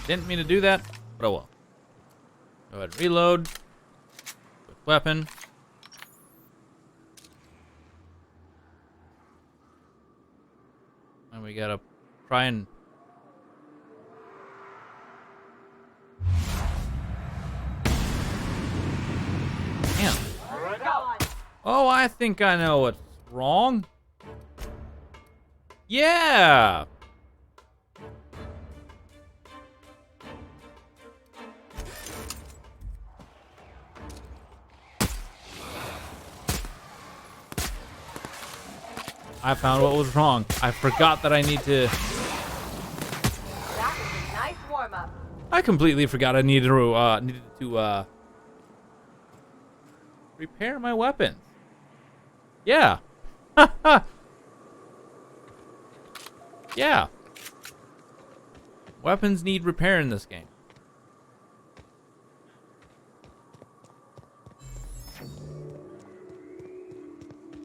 Didn't mean to do that, but oh well. Go ahead, reload. Quick weapon. And we gotta try and... Damn. Oh, I think I know what's wrong. Yeah! I found what was wrong. I forgot that I need to... That was a nice warm-up. I completely forgot I needed to repair my weapons. Yeah. Yeah. Weapons need repair in this game.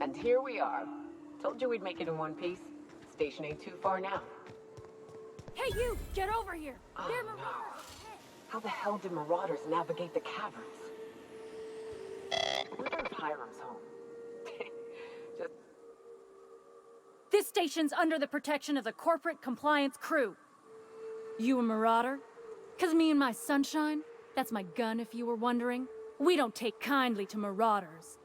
And here we are. Told you we'd make it in one piece. Station ain't too far now. Hey, you! Get over here! Oh, They're no. marauders! How the hell did marauders navigate the caverns? Where are Hiram's home? Just... This station's under the protection of the corporate compliance crew. You a marauder? 'Cause me and my sunshine, that's my gun if you were wondering, we don't take kindly to marauders.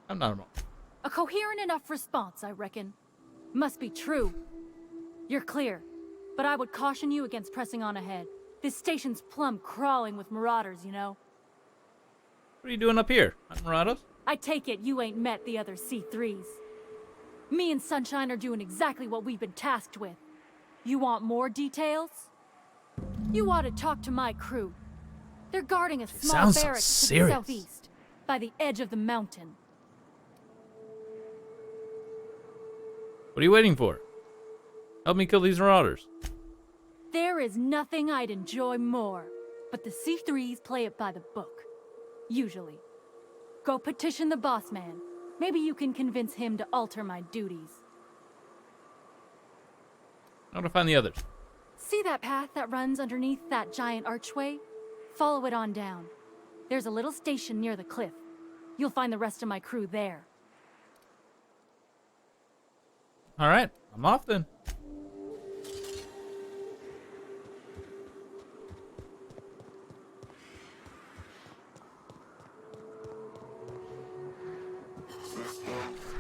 I'm not wrong. A coherent enough response, I reckon. Must be true. You're clear, but I would caution you against pressing on ahead. This station's plumb crawling with marauders, you know. What are you doing up here? Hunting marauders? I take it you ain't met the other C3s. Me and Sunshine are doing exactly what we've been tasked with. You want more details? You ought to talk to my crew. They're guarding a small sounds so barracks to the serious. southeast, by the edge of the mountain. What are you waiting for? Help me kill these marauders. There is nothing I'd enjoy more, but the C3s play it by the book. Usually. Go petition the boss man. Maybe you can convince him to alter my duties. How to find the others? See that path that runs underneath that giant archway? Follow it on down. There's a little station near the cliff. You'll find the rest of my crew there. All right, I'm off then.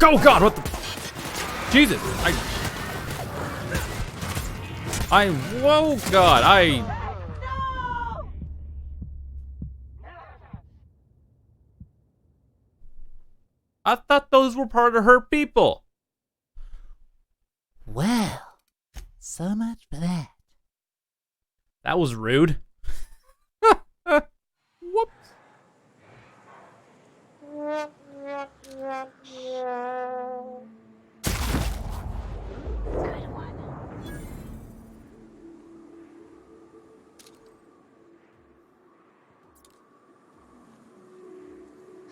Oh God, what the? Jesus, whoa, God, I thought those were part of her people. Well, so much for that. That was rude. Whoops. Good one.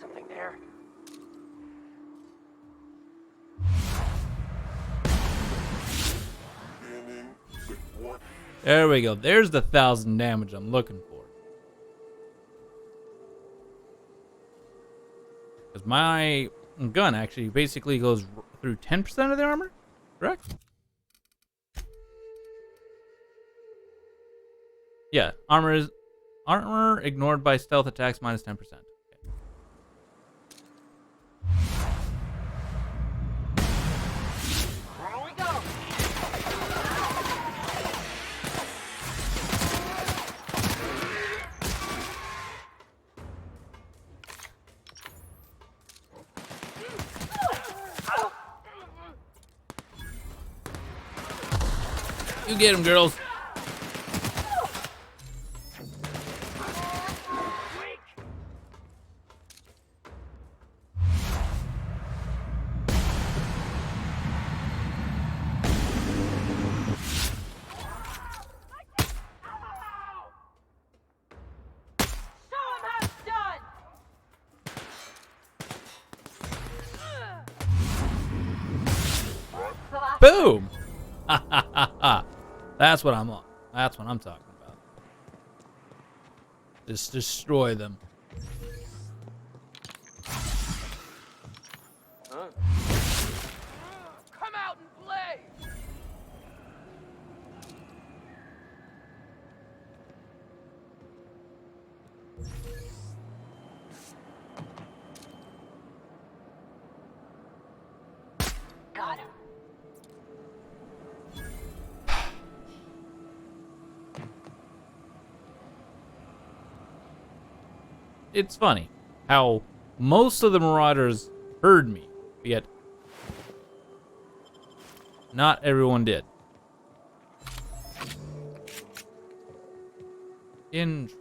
Something there. There we go. There's the 1,000 damage I'm looking for. Because my gun actually basically goes through 10% of the armor, correct? Yeah, armor ignored by stealth attacks minus 10%. Okay. Here we go. You get him, girls. Boom! That's what I'm on. That's what I'm talking about. Just destroy them. Come out and play! Got him. It's funny how most of the Marauders heard me, yet not everyone did. Interesting.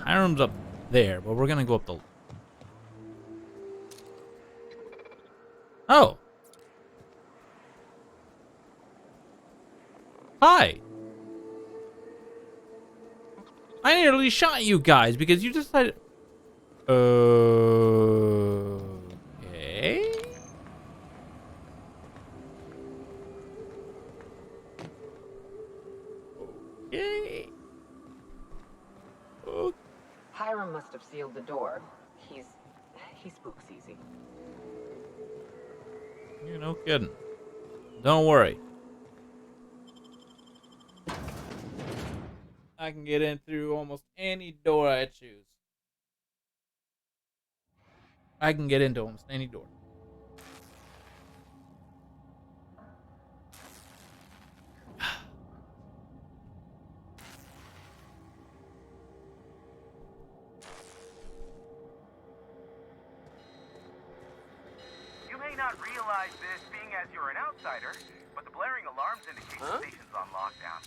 Hiram's up there, but we're gonna go up the... Oh! Hi! I nearly shot you guys because you decided... Okay? Okay? Okay. Hiram must have sealed the door. He spooks easy. You're no kidding. Don't worry. I can get in through almost any door I choose. I can get into almost any door. You may not realize this being as you're an outsider, but the blaring alarms indicate the station's on lockdown.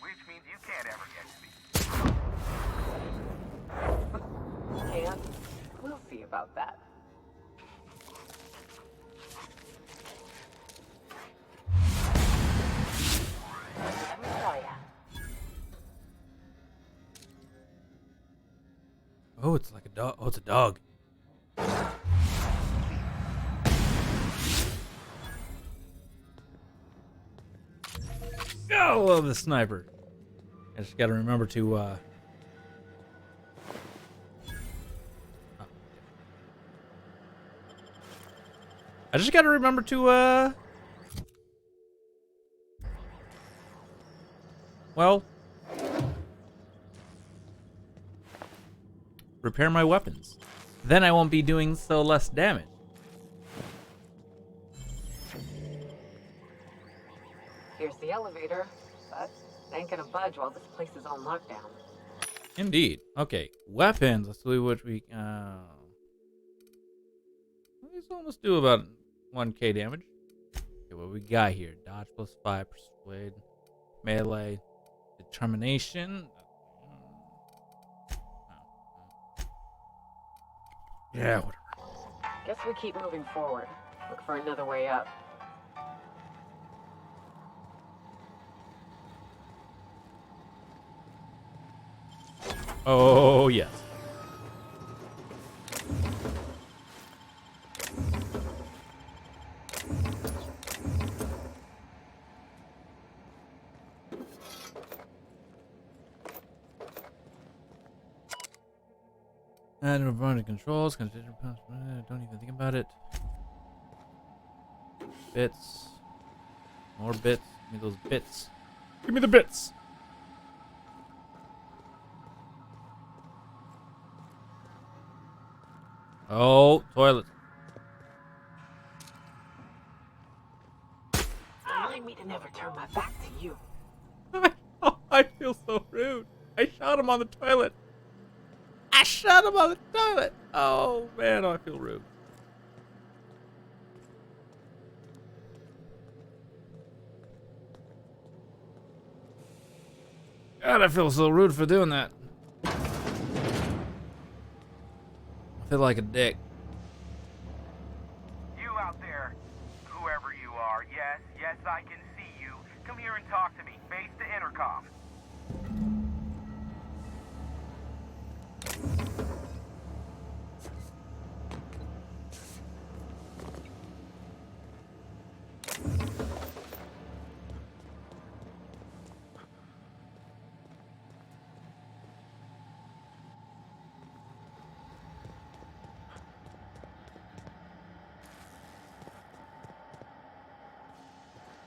Which means you can't ever get to me. Can't? We'll see about that. Let me tell ya. Oh, it's like a dog. Oh, it's a dog. Oh, I love the sniper. I just gotta remember to, I just gotta remember to, well, repair my weapons. Then I won't be doing so less damage. Here's the elevator, but it ain't gonna budge while this place is on lockdown. Indeed. Okay, weapons. Let's see what we. These almost do about 1k damage. Okay, what we got here? Dodge +5, persuade, melee, determination. Yeah, whatever. Guess we keep moving forward. Look for another way up. Oh yes. And remote controls, don't even think about it. Bits. More bits. Give me those bits. Give me the bits. Oh, toilet. Remind me to never turn my back to you. I feel so rude. I shot him on the toilet. I shot him on the toilet. Oh, man, I feel rude. God, I feel so rude for doing that. I feel like a dick. You out there, whoever you are, yes, I can see you. Come here and talk to me. Base to intercom.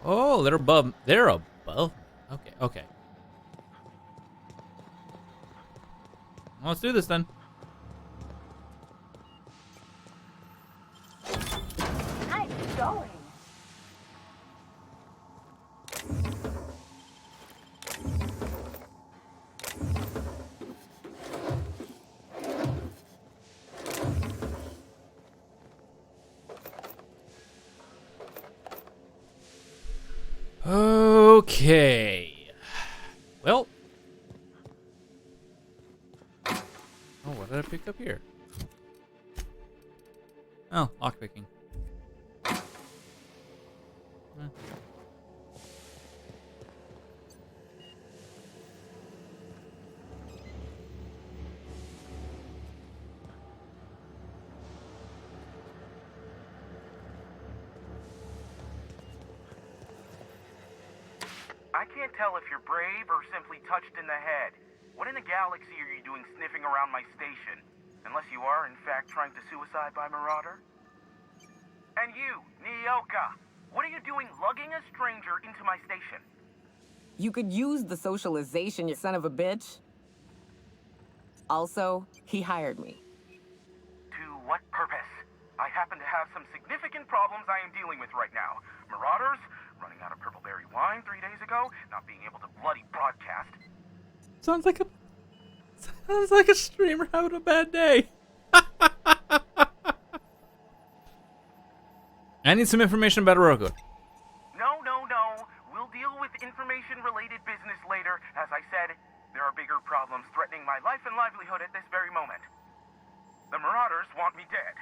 Oh, they're above. They're above. Okay, okay. Well, let's do this then. Nice going. Okay. Well. Oh, what did I pick up here? Oh, lockpicking. Eh. I can't tell if you're brave or simply touched in the head. What in the galaxy are you doing sniffing around my station? Unless you are, in fact, trying to suicide by Marauder? And you, Nyoka, what are you doing lugging a stranger into my station? You could use the socialization, you son of a bitch. Also, he hired me. To what purpose? I happen to have some significant problems I am dealing with right now. Marauders, running out of purple-berry wine 3 days ago, not being able to bloody broadcast. Sounds like a streamer having a bad day. I need some information about Oroku. No. We'll deal with information-related business later. As I said, there are bigger problems threatening my life and livelihood at this very moment. The Marauders want me dead.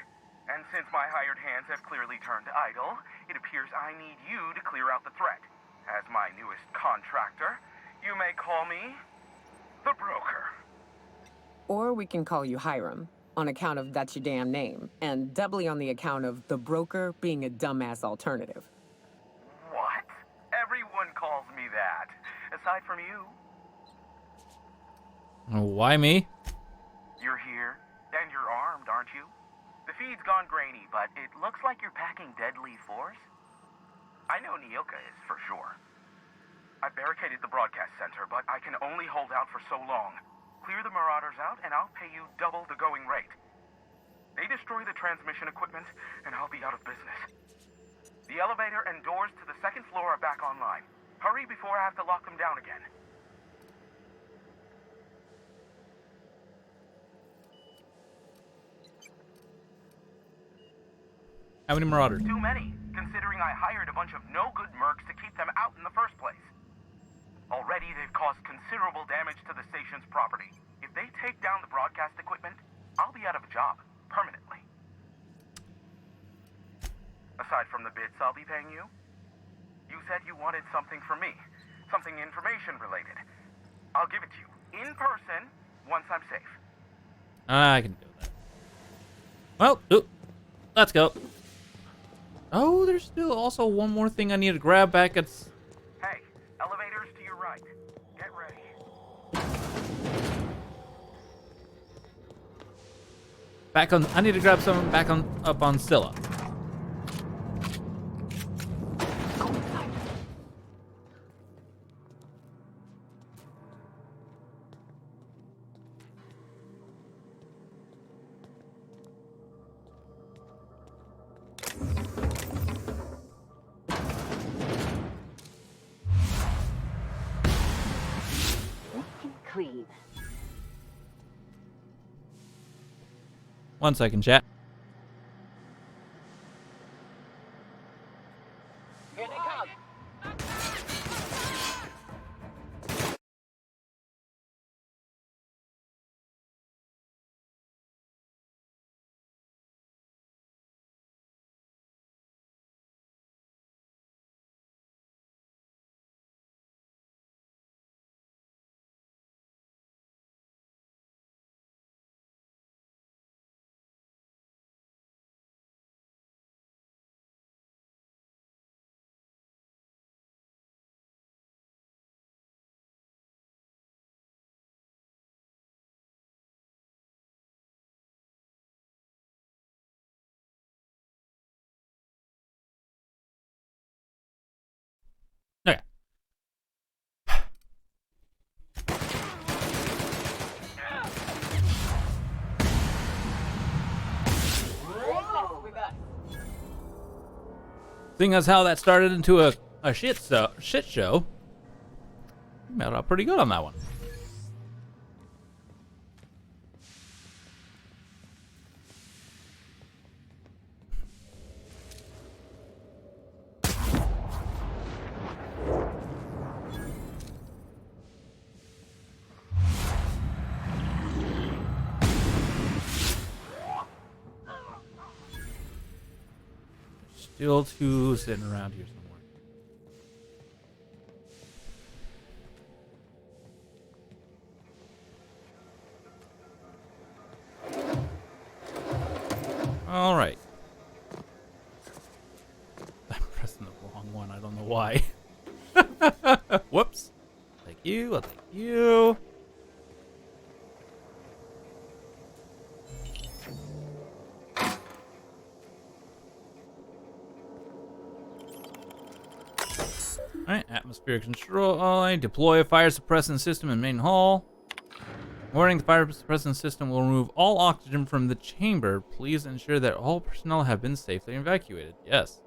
And since my hired hands have clearly turned idle, it appears I need you to clear out the threat. As my newest contractor, you may call me the Broker. Or we can call you Hiram, on account of that's your damn name, and doubly on the account of the broker being a dumbass alternative. What? Everyone calls me that. Aside from you. Why me? You're here, and you're armed, aren't you? The feed's gone grainy, but it looks like you're packing deadly force. I know Nyoka is, for sure. I barricaded the broadcast center, but I can only hold out for so long. Clear the Marauders out, and I'll pay you double the going rate. They destroy the transmission equipment, and I'll be out of business. The elevator and doors to the second floor are back online. Hurry before I have to lock them down again. How many Marauders? Too many, considering I hired a bunch of no-good mercs to keep them out in the first place. Already, they've caused considerable damage to the station's property. If they take down the broadcast equipment, I'll be out of a job, permanently. Aside from the bits I'll be paying you, you said you wanted something from me. Something information-related. I'll give it to you, in person, once I'm safe. I can do that. Well, let's go. Oh, there's still also one more thing I need to grab back at... Hey, elevators to your right. Get ready. I need to grab some back on up on Scylla. Clean. 1 second, chat. Seeing as how that started into a shit show, you made out pretty good on that one. Still two sitting around here somewhere. All right. I'm pressing the wrong one. I don't know why. Whoops. Thank you. I'll take you. Alright, atmospheric control. I deploy a fire suppressant system in main hall. Warning, the fire suppressant system will remove all oxygen from the chamber. Please ensure that all personnel have been safely evacuated. Yes.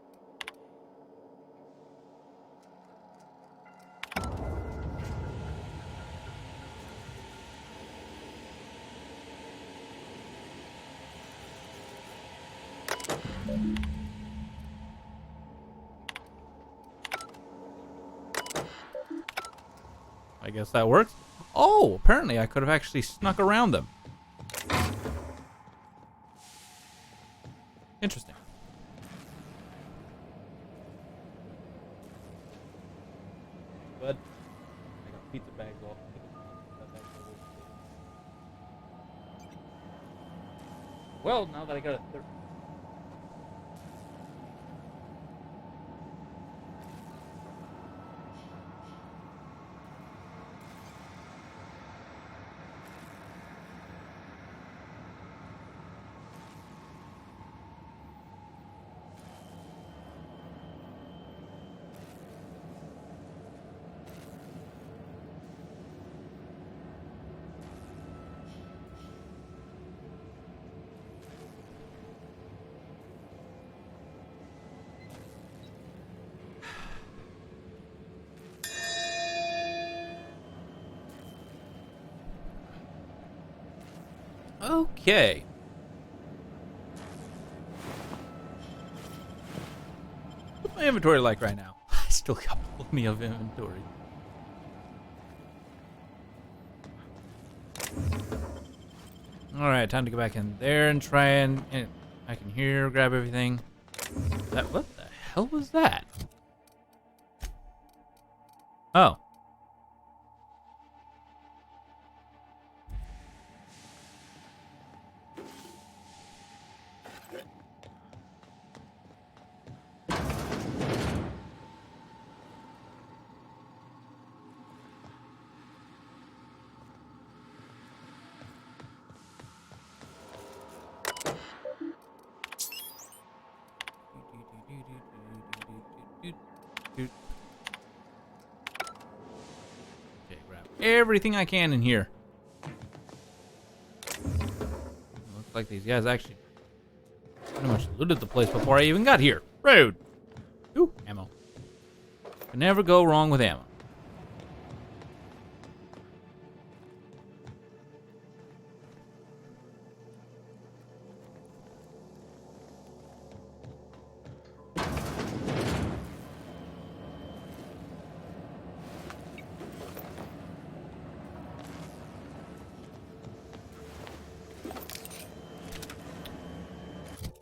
I guess that works. Oh, apparently I could have actually snuck around them. Interesting. But I got pizza bags off. Well, now that I got a third. Okay. What's my inventory like right now? I still got plenty of inventory. Alright, time to go back in there and try and I can hear, grab everything. What the hell was that? Oh. Okay, grab everything I can in here. Looks like these guys actually pretty much looted the place before I even got here. Rude. Ooh, ammo. Can never go wrong with ammo.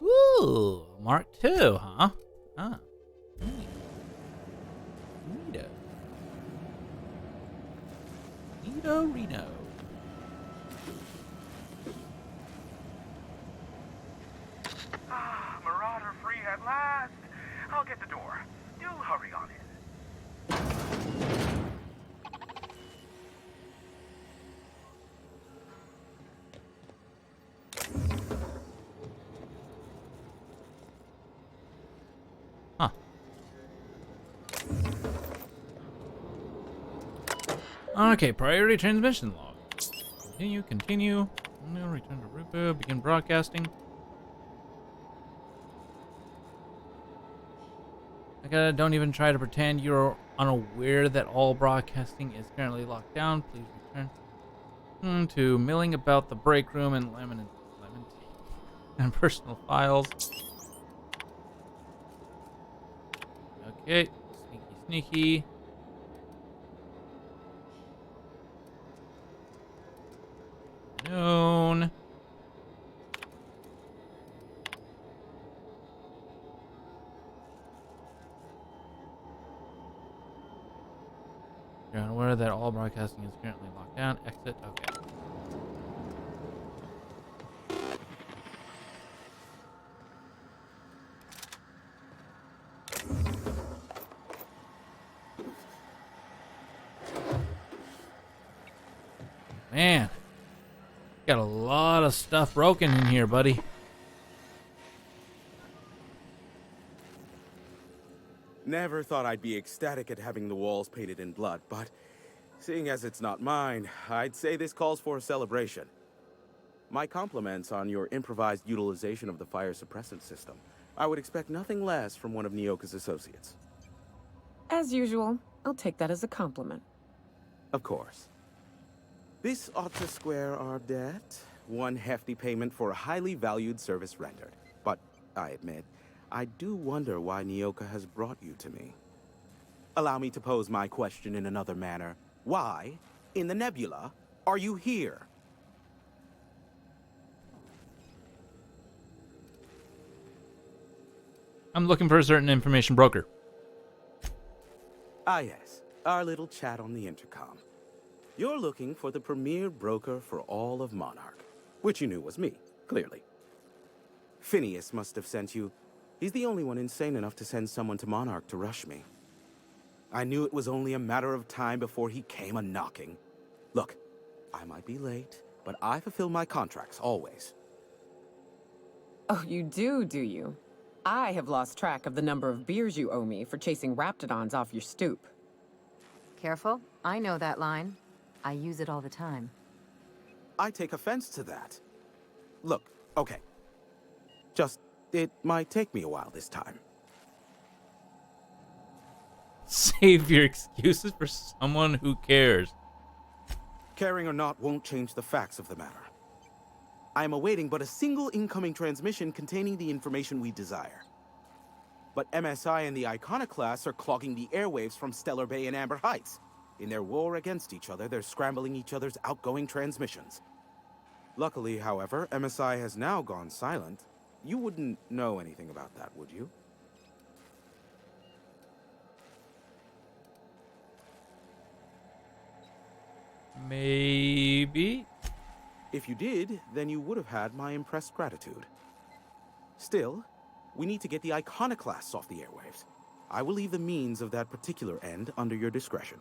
Ooh, Mark II, huh? Ah. Neato. Neato Reno. Ah, Marauder free at last. I'll get the door. You hurry on in. Huh. Okay, priority transmission log. Continue. No, return to Rupa, begin broadcasting. Veronica, don't even try to pretend you're unaware that all broadcasting is currently locked down. Please return to milling about the break room and and personal files. Okay, sneaky. Known. You're unaware that all broadcasting is currently locked down. Exit. Okay. Man, got a lot of stuff broken in here, buddy. Never thought I'd be ecstatic at having the walls painted in blood, but seeing as it's not mine, I'd say this calls for a celebration. My compliments on your improvised utilization of the fire suppressant system. I would expect nothing less from one of Nyoka's associates. As usual, I'll take that as a compliment. Of course. This ought to square our debt. One hefty payment for a highly valued service rendered. But, I admit, I do wonder why Nyoka has brought you to me. Allow me to pose my question in another manner. Why, in the nebula, are you here? I'm looking for a certain information broker. Ah yes, our little chat on the intercom. You're looking for the premier broker for all of Monarch, which you knew was me, clearly. Phineas must have sent you. He's the only one insane enough to send someone to Monarch to rush me. I knew it was only a matter of time before he came a-knocking. Look, I might be late, but I fulfill my contracts, always. Oh, you do you? I have lost track of the number of beers you owe me for chasing raptidons off your stoop. Careful, I know that line. I use it all the time. I take offense to that. Look, okay. It might take me a while this time. Save your excuses for someone who cares. Caring or not won't change the facts of the matter. I am awaiting but a single incoming transmission containing the information we desire. But MSI and the Iconoclasts are clogging the airwaves from Stellar Bay and Amber Heights. In their war against each other, they're scrambling each other's outgoing transmissions. Luckily, however, MSI has now gone silent. You wouldn't know anything about that, would you? Maybe. If you did, then you would have had my impressed gratitude. Still, we need to get the Iconoclasts off the airwaves. I will leave the means of that particular end under your discretion.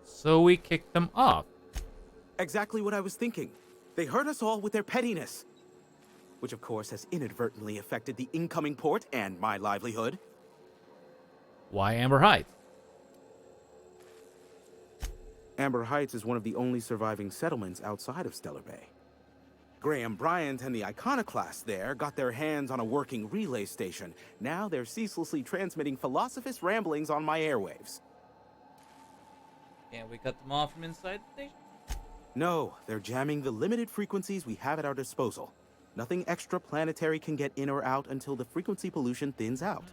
So we kicked them off. Exactly what I was thinking. They hurt us all with their pettiness. Which of course has inadvertently affected the incoming port and my livelihood. Why Amber Heights? Amber Heights is one of the only surviving settlements outside of Stellar Bay. Graham Bryant and the Iconoclasts there got their hands on a working relay station. Now they're ceaselessly transmitting philosophist ramblings on my airwaves. Can't we cut them off from inside the station? No, they're jamming the limited frequencies we have at our disposal. Nothing extraplanetary can get in or out until the frequency pollution thins out.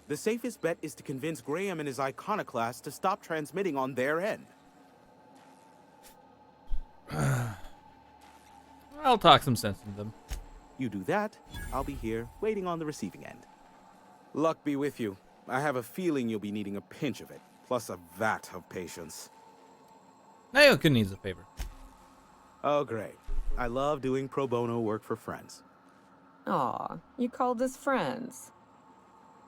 The safest bet is to convince Graham and his Iconoclast to stop transmitting on their end. I'll talk some sense into them. You do that, I'll be here, waiting on the receiving end. Luck be with you. I have a feeling you'll be needing a pinch of it, plus a vat of patience. Naoka needs a favor. Oh, great. I love doing pro bono work for friends. Aw, you called us friends.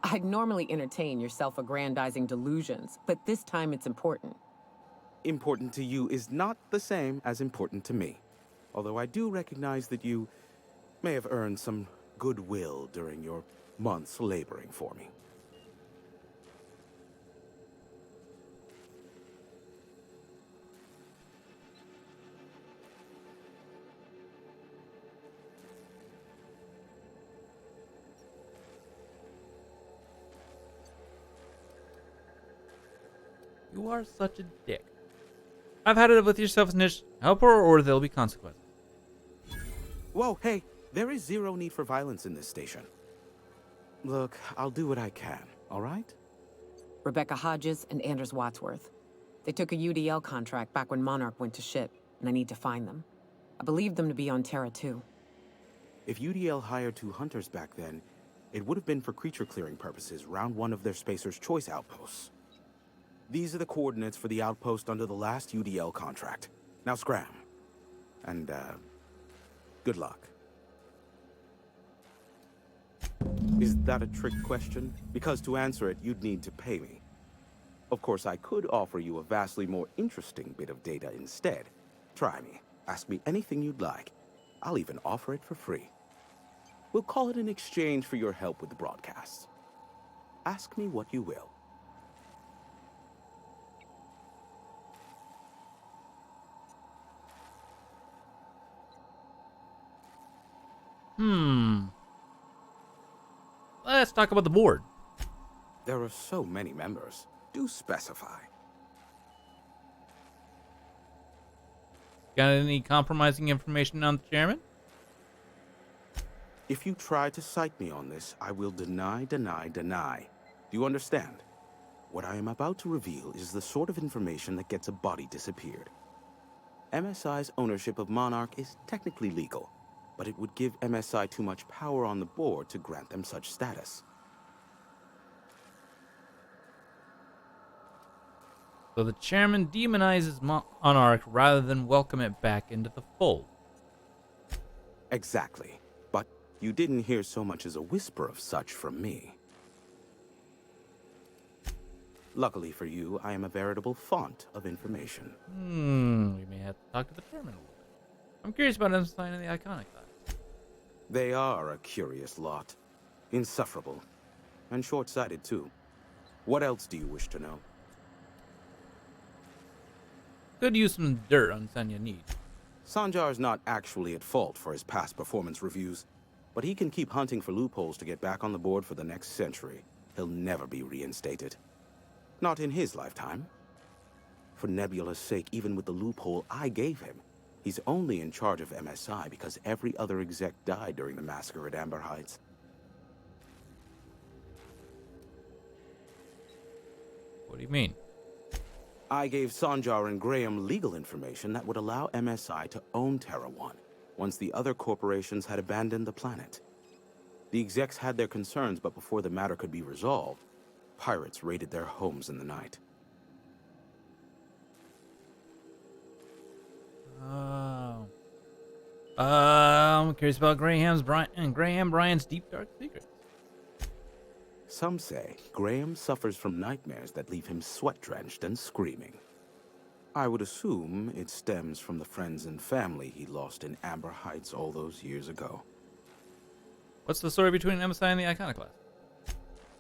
I'd normally entertain your self-aggrandizing delusions, but this time it's important. Important to you is not the same as important to me. Although I do recognize that you may have earned some goodwill during your months laboring for me. You are such a dick. I've had it with your selfishness. Help her or there'll be consequences. Whoa, hey, there is zero need for violence in this station. Look, I'll do what I can, all right? Rebecca Hodges and Anders Wadsworth. They took a UDL contract back when Monarch went to shit, and I need to find them. I believe them to be on Terra 2. If UDL hired 2 hunters back then, it would have been for creature clearing purposes round one of their Spacer's Choice outposts. These are the coordinates for the outpost under the last UDL contract. Now scram. And, good luck. Is that a trick question? Because to answer it, you'd need to pay me. Of course, I could offer you a vastly more interesting bit of data instead. Try me. Ask me anything you'd like. I'll even offer it for free. We'll call it an exchange for your help with the broadcasts. Ask me what you will. Let's talk about the board. There are so many members. Do specify. Got any compromising information on the chairman? If you try to cite me on this, I will deny. Do you understand? What I am about to reveal is the sort of information that gets a body disappeared. MSI's ownership of Monarch is technically legal, but it would give MSI too much power on the board to grant them such status. So the chairman demonizes Monarch rather than welcome it back into the fold. Exactly. But you didn't hear so much as a whisper of such from me. Luckily for you, I am a veritable font of information. We may have to talk to the chairman a little bit. I'm curious about him signing the iconic class. They are a curious lot. Insufferable. And short-sighted, too. What else do you wish to know? Could use some dirt on Sanya Need. Sanjar's not actually at fault for his past performance reviews, but he can keep hunting for loopholes to get back on the board for the next century. He'll never be reinstated. Not in his lifetime. For Nebula's sake, even with the loophole I gave him, he's only in charge of MSI because every other exec died during the massacre at Amber Heights. What do you mean? I gave Sanjar and Graham legal information that would allow MSI to own Terra 1 once the other corporations had abandoned the planet. The execs had their concerns, but before the matter could be resolved, pirates raided their homes in the night. Oh. I'm curious about Graham Bryant's deep dark secrets. Some say Graham suffers from nightmares that leave him sweat-drenched and screaming. I would assume it stems from the friends and family he lost in Amber Heights all those years ago. What's the story between MSI and the Iconoclast?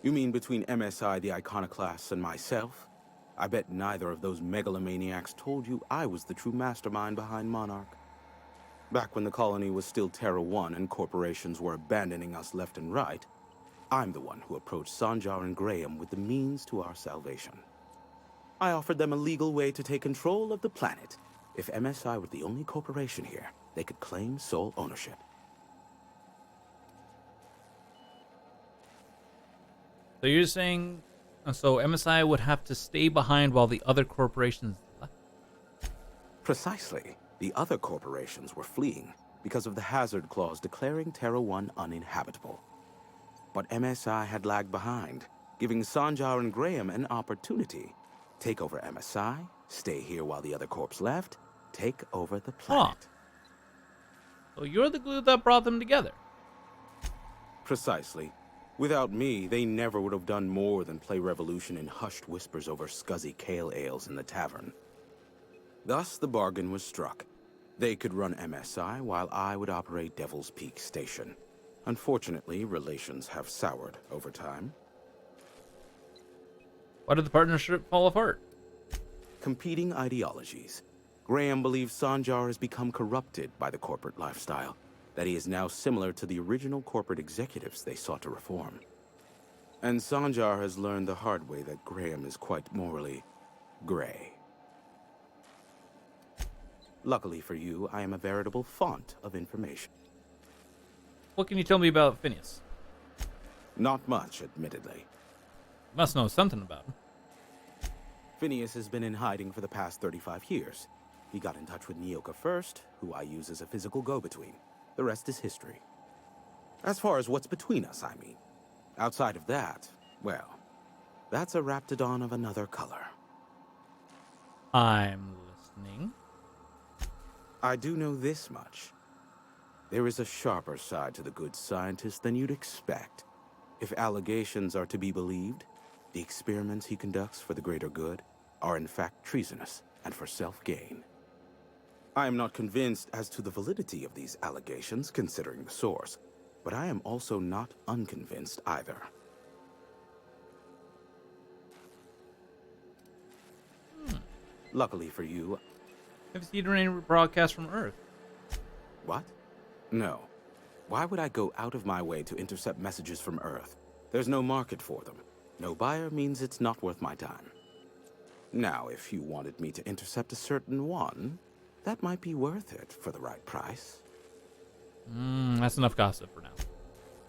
You mean between MSI, the Iconoclasts, and myself? I bet neither of those megalomaniacs told you I was the true mastermind behind Monarch. Back when the colony was still Terra 1 and corporations were abandoning us left and right, I'm the one who approached Sanjar and Graham with the means to our salvation. I offered them a legal way to take control of the planet. If MSI were the only corporation here, they could claim sole ownership. So you're saying, so MSI would have to stay behind while the other corporations left? Precisely. The other corporations were fleeing because of the hazard clause declaring Terra 1 uninhabitable. But MSI had lagged behind, giving Sanjar and Graham an opportunity. Take over MSI, stay here while the other corps left, take over the planet. So you're the glue that brought them together. Precisely. Without me, they never would have done more than play Revolution in hushed whispers over scuzzy kale ales in the tavern. Thus, the bargain was struck. They could run MSI while I would operate Devil's Peak Station. Unfortunately, relations have soured over time. Why did the partnership fall apart? Competing ideologies. Graham believes Sanjar has become corrupted by the corporate lifestyle, that he is now similar to the original corporate executives they sought to reform. And Sanjar has learned the hard way that Graham is quite morally gray. Luckily for you, I am a veritable font of information. What can you tell me about Phineas? Not much, admittedly. Must know something about him. Phineas has been in hiding for the past 35 years. He got in touch with Nyoka first, who I use as a physical go-between. The rest is history. As far as what's between us, I mean. Outside of that, well, that's a raptidon of another color. I'm listening. I do know this much. There is a sharper side to the good scientist than you'd expect. If allegations are to be believed, the experiments he conducts for the greater good are in fact treasonous and for self-gain. I am not convinced as to the validity of these allegations, considering the source, but I am also not unconvinced either. Luckily for you... Have you seen any broadcasts from Earth? What? No. Why would I go out of my way to intercept messages from Earth? There's no market for them. No buyer means it's not worth my time. Now, if you wanted me to intercept a certain one, that might be worth it for the right price. That's enough gossip for now.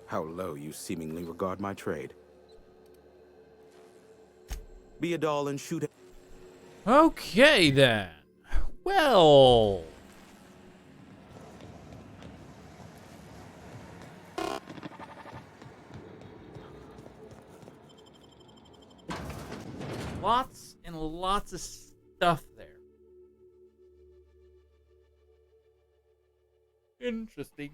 How low you seemingly regard my trade. Be a doll and shoot it. Okay, then. Well... Lots and lots of stuff there. Interesting.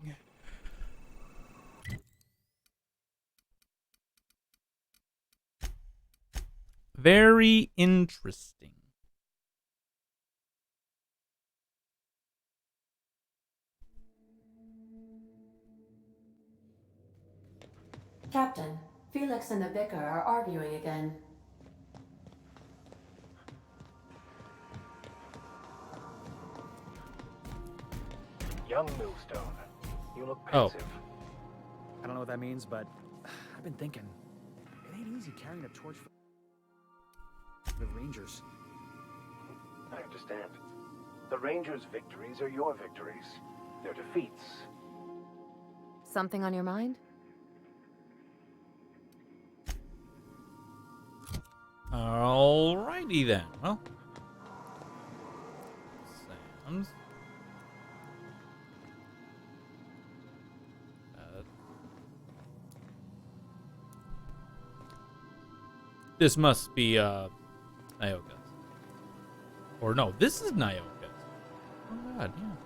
Very interesting. Captain, Felix and the Vicar are arguing again. Young Millstone, you look Oh. pensive. I don't know what that means, but I've been thinking. It ain't easy carrying a torch for the Rangers. I understand. The Rangers' victories are your victories. Their defeats. Something on your mind? Alrighty then. Well, Sam's. This must be Nyoka's. Or no, this is Nyoka's. Oh my god, yeah.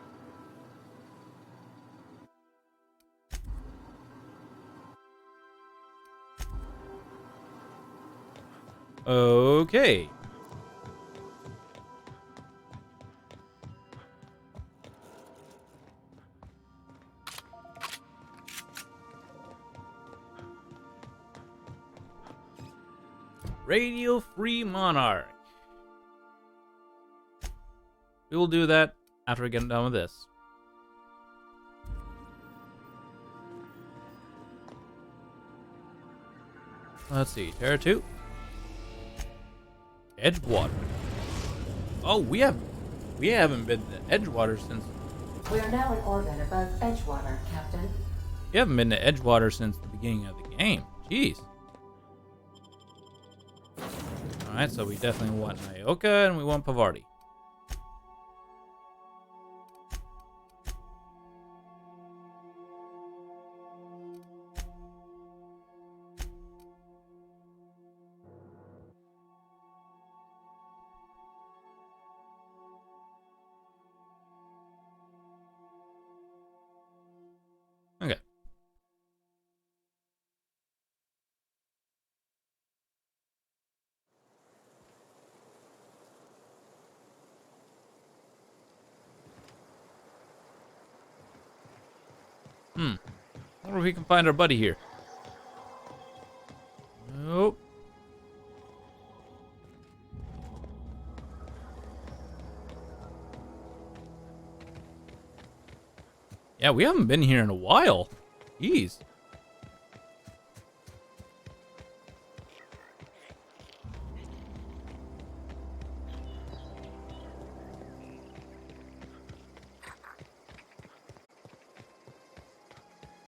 Okay. Radio Free Monarch. We will do that after we get done with this. Let's see, Terra 2. Edgewater. Oh, we haven't been to Edgewater since We are now in orbit above Edgewater, Captain. we haven't been to Edgewater since the beginning of the game. Jeez. Alright, so we definitely want Nyoka and we want Pavarti. Okay. I wonder if we can find our buddy here. Nope. Yeah, we haven't been here in a while. Jeez.